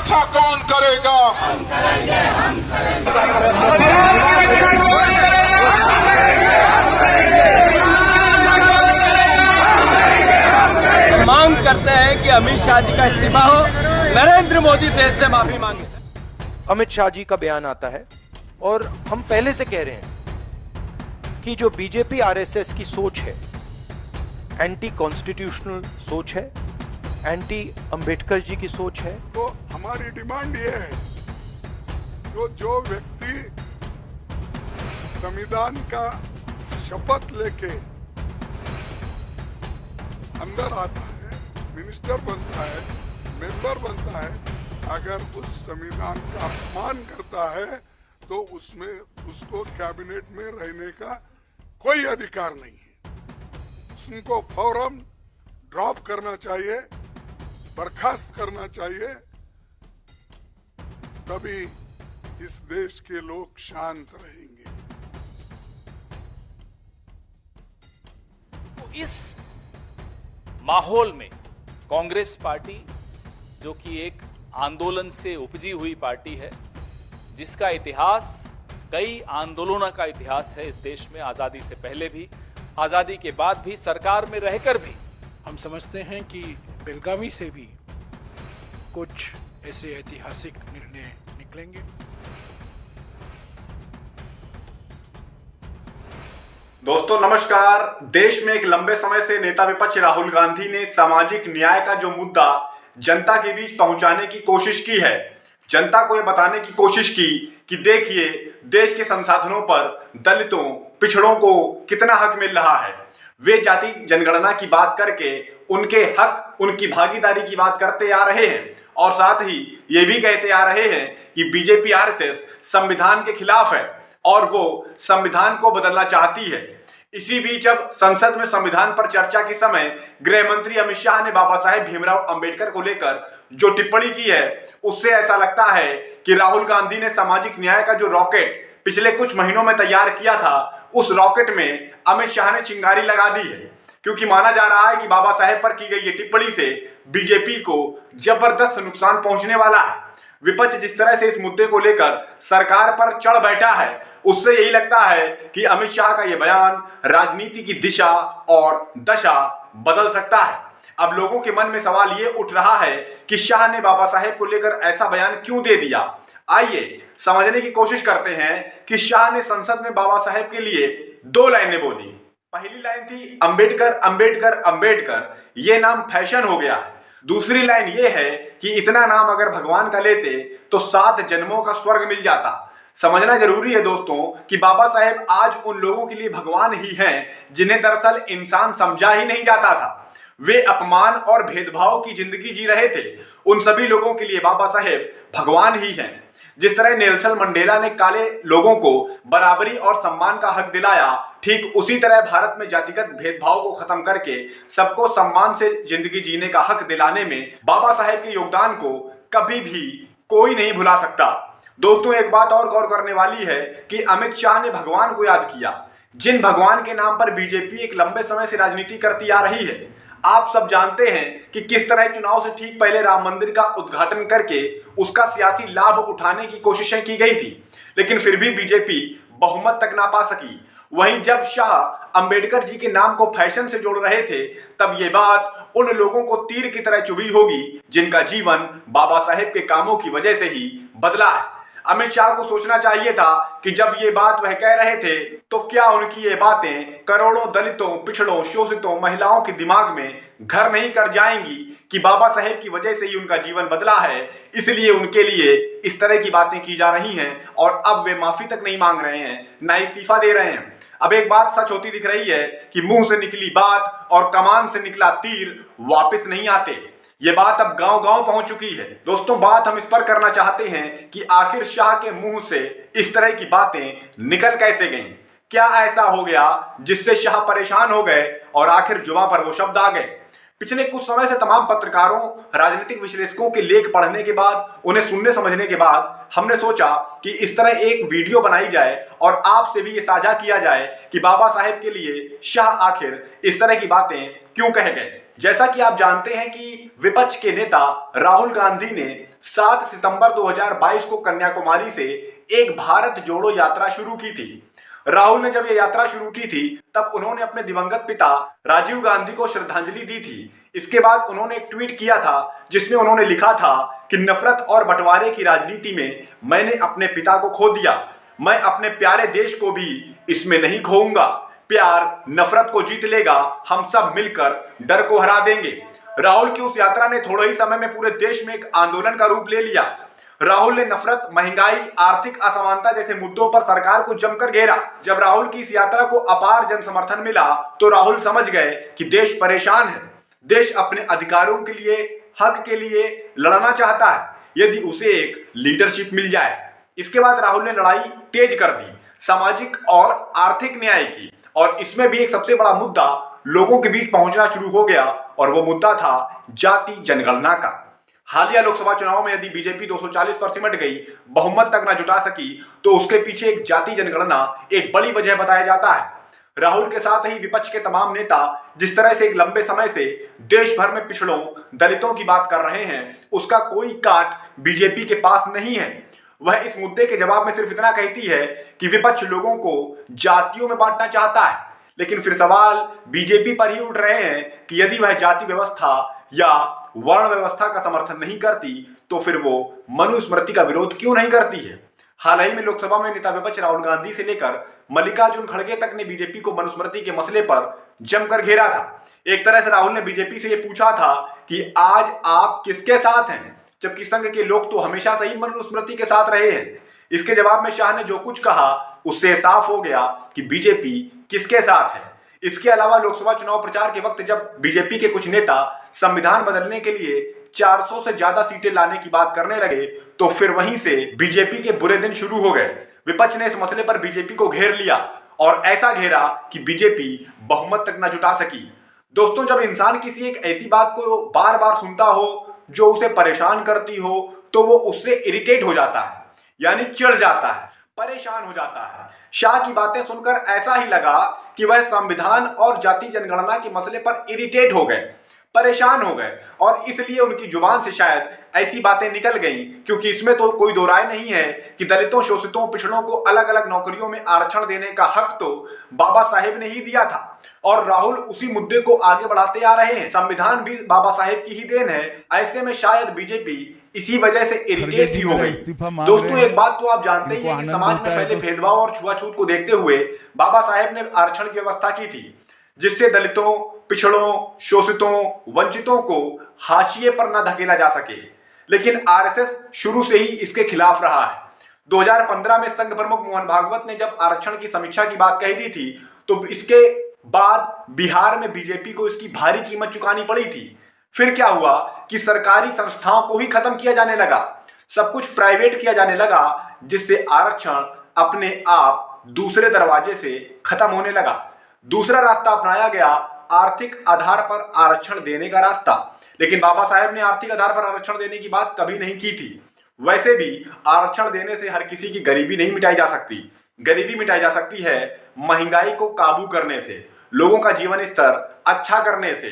रक्षा कौन करेगा? मांग करते हैं कि अमित शाह जी का इस्तीफा हो, नरेंद्र मोदी देश से माफी मांगे। अमित शाह जी का बयान आता है और हम पहले से कह रहे हैं कि जो बीजेपी आरएसएस की सोच है, एंटी कॉन्स्टिट्यूशनल सोच है, एंटी अंबेडकर जी की सोच है। तो हमारी डिमांड ये है जो व्यक्ति संविधान का शपथ लेके अंदर आता है, मिनिस्टर बनता है, मेंबर बनता है, अगर उस संविधान का अपमान करता है तो उसमें उसको कैबिनेट में रहने का कोई अधिकार नहीं है। उनको फौरन ड्रॉप करना चाहिए, बर्खास्त करना चाहिए, तभी इस देश के लोग शांत रहेंगे। तो इस माहौल में कांग्रेस पार्टी, जो कि एक आंदोलन से उपजी हुई पार्टी है, जिसका इतिहास कई आंदोलनों का इतिहास है इस देश में, आजादी से पहले भी, आजादी के बाद भी, सरकार में रहकर भी, हम समझते हैं कि बेलगावी से भी कुछ ऐसे ऐतिहासिक निर्णय निकलेंगे। दोस्तों नमस्कार। देश में एक लंबे समय से नेता विपक्ष राहुल गांधी ने सामाजिक न्याय का जो मुद्दा जनता के बीच पहुंचाने की कोशिश की है, जनता को यह बताने की कोशिश की कि देखिए देश के संसाधनों पर दलितों, पिछड़ों को कितना हक मिल रहा है। वे जाति जनगणना की बात करके उनके हक, उनकी भागीदारी की बात करते आ रहे हैं और साथ ही ये भी कहते आ रहे हैं कि बीजेपी आरएसएस संविधान के खिलाफ है और वो संविधान को बदलना चाहती है। इसी बीच जब संसद में संविधान पर चर्चा के समय गृह मंत्री अमित शाह ने बाबा साहेब भीमराव अंबेडकर को लेकर जो टिप्पणी की है, उससे ऐसा लगता है कि राहुल गांधी ने सामाजिक न्याय का जो रॉकेट पिछले कुछ महीनों में तैयार किया था, उस रॉकेट में अमित शाह ने चिंगारी लगा दी है। क्योंकि माना जा रहा है कि बाबा साहेब पर की गई ये टिप्पणी से बीजेपी को जबरदस्त नुकसान पहुंचने वाला है। विपक्ष जिस तरह से इस मुद्दे को लेकर सरकार पर चढ़ बैठा है, उससे यही लगता है कि अमित शाह का यह बयान राजनीति की दिशा और दशा बदल सकता है। अब लोगों के मन में सवाल ये उठ रहा है कि शाह ने बाबा साहेब को लेकर ऐसा बयान क्यों दे दिया। आइए समझने की कोशिश करते हैं कि शाह ने संसद में बाबा साहेब के लिए 2 लाइनें बोली। पहली लाइन थी अंबेडकर अंबेडकर अंबेडकर, ये नाम फैशन हो गया है। दूसरी लाइन ये है कि इतना नाम अगर भगवान का लेते तो 7 जन्मों का स्वर्ग मिल जाता। समझना जरूरी है दोस्तों कि बाबा साहेब आज उन लोगों के लिए भगवान ही हैं जिन्हें दरअसल इंसान समझा ही नहीं जाता था। वे अपमान और भेदभाव की जिंदगी जी रहे थे। उन सभी लोगों के लिए बाबा साहेब भगवान ही हैं। जिस तरह नेल्सन मंडेला ने काले लोगों को बराबरी और सम्मान का हक दिलाया, ठीक उसी तरह भारत में जातिगत भेदभाव को खत्म करके सबको सम्मान से जिंदगी जीने का हक दिलाने में बाबा साहेब के योगदान को कभी भी कोई नहीं भुला सकता। दोस्तों एक बात और गौर करने वाली है कि अमित शाह ने भगवान को याद किया, जिन भगवान के नाम पर बीजेपी एक लंबे समय से राजनीति करती आ रही है। आप सब जानते हैं कि किस तरह चुनाव से ठीक पहले राम मंदिर का उद्घाटन करके उसका सियासी लाभ उठाने की कोशिशें की गई थी, लेकिन फिर भी बीजेपी बहुमत तक ना पा सकी। वहीं जब शाह अंबेडकर जी के नाम को फैशन से जोड़ रहे थे, तब ये बात उन लोगों को तीर की तरह चुभी होगी जिनका जीवन बाबा साहेब के कामों की वजह से ही बदला है। अमित शाह को सोचना चाहिए था कि जब ये बात वह कह रहे थे तो क्या उनकी ये बातें करोड़ों दलितों, पिछड़ों, शोषितों, महिलाओं के दिमाग में घर नहीं कर जाएंगी कि बाबा साहेब की वजह से ही उनका जीवन बदला है, इसलिए उनके लिए इस तरह की बातें की जा रही हैं और अब वे माफी तक नहीं मांग रहे हैं, ना इस्तीफा दे रहे हैं। अब एक बात सच होती दिख रही है कि मुंह से निकली बात और कमान से निकला तीर वापस नहीं आते। ये बात अब गांव-गांव पहुंच चुकी है। दोस्तों बात हम इस पर करना चाहते हैं कि आखिर शाह के मुंह से इस तरह की बातें निकल कैसे गईं? क्या ऐसा हो गया जिससे शाह परेशान हो गए और आखिर जुबान पर वो शब्द आ गए? पिछले कुछ समय से तमाम पत्रकारों, राजनीतिक विश्लेषकों के लेख पढ़ने के बाद, उन्हें सुनने समझने के बाद हमने सोचा कि इस तरह एक वीडियो बनाई जाए और आपसे भी ये साझा किया जाए कि बाबा साहेब के लिए शाह आखिर इस तरह की बातें क्यों कह गए। जैसा कि आप जानते हैं कि विपक्ष के नेता राहुल गांधी ने 7 सितंबर 2022 को कन्याकुमारी से एक भारत जोड़ो यात्रा शुरू की थी। राहुल ने जब यह यात्रा शुरू की थी तब उन्होंने अपने दिवंगत पिता राजीव गांधी को श्रद्धांजलि दी थी। इसके बाद उन्होंने एक ट्वीट किया था जिसमें उन्होंने लिखा था कि नफरत और बंटवारे की राजनीति में मैंने अपने पिता को खो दिया, मैं अपने प्यारे देश को भी इसमें नहीं खोऊंगा। प्यार नफरत को जीत लेगा, हम सब मिलकर डर को हरा देंगे। राहुल की उस यात्रा ने थोड़े ही समय में पूरे देश में एक आंदोलन का रूप ले लिया। राहुल ने नफरत, महंगाई, आर्थिक असमानता जैसे मुद्दों पर सरकार को जमकर घेरा। जब राहुल की इस यात्रा को अपार जन समर्थन मिला तो राहुल समझ गए कि देश परेशान है, देश अपने अधिकारों के लिए, हक के लिए लड़ना चाहता है यदि उसे एक लीडरशिप मिल जाए। इसके बाद राहुल ने लड़ाई तेज कर दी, सामाजिक और आर्थिक न्याय की, और इसमें भी एक सबसे बड़ा मुद्दा लोगों के बीच पहुंचना शुरू हो गया और वो मुद्दा था जाति जनगणना का। हालिया लोकसभा चुनाव में यदि बीजेपी 240 पर सिमट गई, बहुमत तक न जुटा सकी, तो उसके पीछे एक जाति जनगणना एक बड़ी वजह बताया जाता है। राहुल के साथ ही विपक्ष के तमाम नेता जिस तरह से एक लंबे समय से देश भर में पिछड़ों, दलितों की बात कर रहे हैं, उसका कोई काट बीजेपी के पास नहीं है। वह इस मुद्दे के जवाब में सिर्फ इतना कहती है कि विपक्ष लोगों को जातियों में बांटना चाहता है, लेकिन फिर सवाल बीजेपी पर ही उठ रहे हैं कि यदि वह जाति व्यवस्था या वर्ण व्यवस्था का समर्थन नहीं करती तो फिर वो मनुस्मृति का विरोध क्यों नहीं करती है। हाल ही में लोकसभा में नेता विपक्ष राहुल गांधी से लेकर मल्लिकार्जुन खड़गे तक ने बीजेपी को मनुस्मृति के मसले पर जमकर घेरा था। एक तरह से राहुल ने बीजेपी से यह पूछा था कि आज आप किसके साथ हैं, जबकि संघ के लोग तो हमेशा से ही मनुस्मृति के साथ रहे हैं। इसके जवाब में शाह ने जो कुछ कहा उससे साफ हो गया कि बीजेपी किसके साथ है। इसके अलावा लोकसभा चुनाव प्रचार के वक्त जब बीजेपी के कुछ नेता संविधान बदलने के लिए 400 से ज्यादा सीटें लाने की बात करने लगे तो फिर वहीं से बीजेपी के बुरे दिन शुरू हो गए। विपक्ष ने इस मसले पर बीजेपी को घेर लिया और ऐसा घेरा कि बीजेपी बहुमत तक न जुटा सकी। दोस्तों, जब इंसान किसी एक ऐसी बात को बार बार सुनता हो जो उसे परेशान करती हो तो वो उससे इरिटेट हो जाता है, यानी चिढ़ जाता है, परेशान हो जाता है। शाह की बातें सुनकर ऐसा ही लगा कि वह संविधान और जाति जनगणना के मसले पर इरिटेट हो गए, परेशान हो गए, और इसलिए उनकी जुबान से शायद ऐसी बातें निकल गईं, क्योंकि इसमें तो कोई दो राय नहीं है कि दलितों, शोषितों, पिछड़ों को अलग अलग नौकरियों में आरक्षण देने का हक तो बाबा साहेब ने ही दिया था और राहुल उसी मुद्दे को आगे बढ़ाते आ रहे हैं। संविधान भी बाबा साहेब की ही देन है। ऐसे में शायद बीजेपी इसी वजह से इरिटेट ही हो गई। दोस्तों, एक बात तो आप जानते ही हैं कि समाज में फैले भेदभाव और छुआछूत को देखते हुए बाबा साहेब ने आरक्षण की व्यवस्था की थी, जिससे दलितों, पिछड़ों, शोषितों, वंचितों को हाशिए पर न धकेला जा सके। लेकिन आरएसएस शुरू से ही इसके खिलाफ रहा है। 2015 में संघ प्रमुख मोहन भागवत ने जब आरक्षण की समीक्षा की बात कही दी थी तो इसके बाद बिहार में बीजेपी को इसकी भारी कीमत चुकानी पड़ी थी। फिर क्या हुआ कि सरकारी संस्थाओं को ही खत्म किया जाने लगा, सब कुछ प्राइवेट किया जाने लगा, जिससे आरक्षण अपने आप दूसरे दरवाजे से खत्म होने लगा। दूसरा रास्ता अपनाया गया, आर्थिक आधार पर आरक्षण देने का रास्ता। लेकिन बाबा साहेब ने आर्थिक आधार पर आरक्षण देने की बात कभी नहीं की थी। वैसे भी आरक्षण देने से हर किसी की गरीबी नहीं मिटाई जा सकती। गरीबी मिटाई जा सकती है महंगाई को काबू करने से, लोगों का जीवन स्तर अच्छा करने से,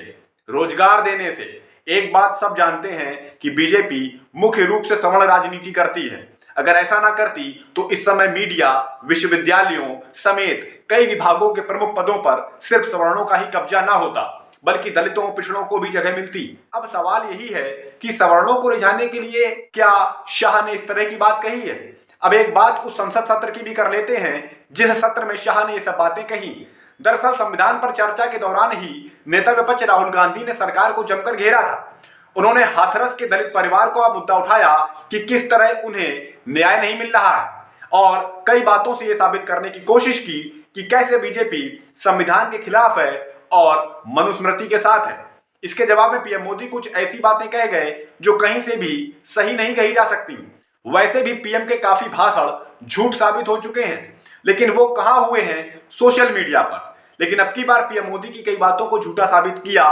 रोजगार देने से। एक बात सब जानते हैं कि बीजेपी मुख्य रूप से सवर्ण राजनीति करती है। अगर ऐसा ना करती तो इस समय मीडिया, विश्वविद्यालयों समेत कई विभागों के प्रमुख पदों पर सिर्फ सवर्णों का ही कब्जा ना होता, बल्कि दलितों, पिछड़ों को भी जगह मिलती। अब सवाल यही है कि सवर्णों को रिझाने के लिए क्या शाह ने इस तरह की बात कही है। अब एक बात उस संसद सत्र की भी कर लेते हैं जिस सत्र में शाह ने ये सब बातें कही। दरअसल संविधान पर चर्चा के दौरान ही नेता विपक्ष राहुल गांधी ने सरकार को जमकर घेरा था। उन्होंने हाथरस के दलित परिवार को अब मुद्दा उठाया कि किस तरह उन्हें न्याय नहीं मिल रहा है और कई बातों से यह साबित करने की कोशिश की कि कैसे बीजेपी संविधान के खिलाफ है और मनुस्मृति के साथ है। इसके जवाब में पीएम मोदी कुछ ऐसी बातें कह गए जो कहीं से भी सही नहीं कही जा सकती। वैसे भी पीएम के काफी भाषण झूठ साबित हो चुके हैं, लेकिन वो कहां हुए हैं, सोशल मीडिया पर। लेकिन अब की बार पीएम मोदी की कई बातों को झूठा साबित किया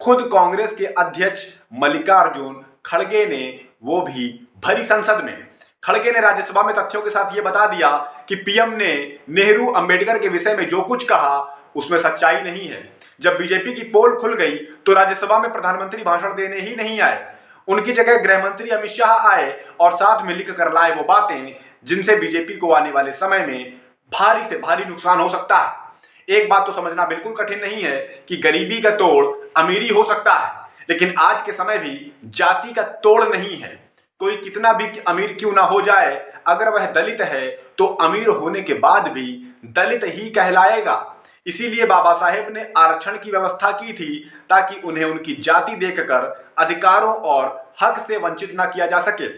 खुद कांग्रेस के अध्यक्ष मल्लिकार्जुन खड़गे ने, वो भी भरी संसद में। खड़गे ने राज्यसभा में तथ्यों के साथ ये बता दिया कि पीएम ने नेहरू, अंबेडकर के विषय में जो कुछ कहा उसमें सच्चाई नहीं है। जब बीजेपी की पोल खुल गई तो राज्यसभा में प्रधानमंत्री भाषण देने ही नहीं आए, उनकी जगह गृह मंत्री अमित शाह आए और साथ में लिख कर लाए वो बातें जिनसे बीजेपी को आने वाले समय में भारी से भारी नुकसान हो सकता है। एक बात तो समझना बिल्कुल कठिन नहीं है कि गरीबी का तोड़ अमीरी हो सकता है, लेकिन आज के समय भी जाति का तोड़ नहीं है। कोई कितना भी अमीर क्यों ना हो जाए, अगर वह दलित है तो अमीर होने के बाद भी दलित ही कहलाएगा। इसीलिए बाबा साहेब ने आरक्षण की व्यवस्था की थी ताकि उन्हें उनकी जाति देखकर अधिकारों और हक से वंचित ना किया जा सके।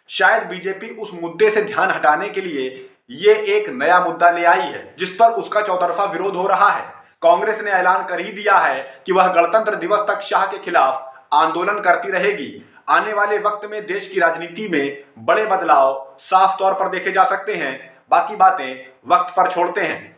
शायद बीजेपी उस मुद्दे से ध्यान हटाने के लिए ये एक नया मुद्दा ले आई है जिस पर उसका चौतरफा विरोध हो रहा है। कांग्रेस ने ऐलान कर ही दिया है कि वह गणतंत्र दिवस तक शाह के खिलाफ आंदोलन करती रहेगी। आने वाले वक्त में देश की राजनीति में बड़े बदलाव साफ तौर पर देखे जा सकते हैं। बाकी बातें वक्त पर छोड़ते हैं।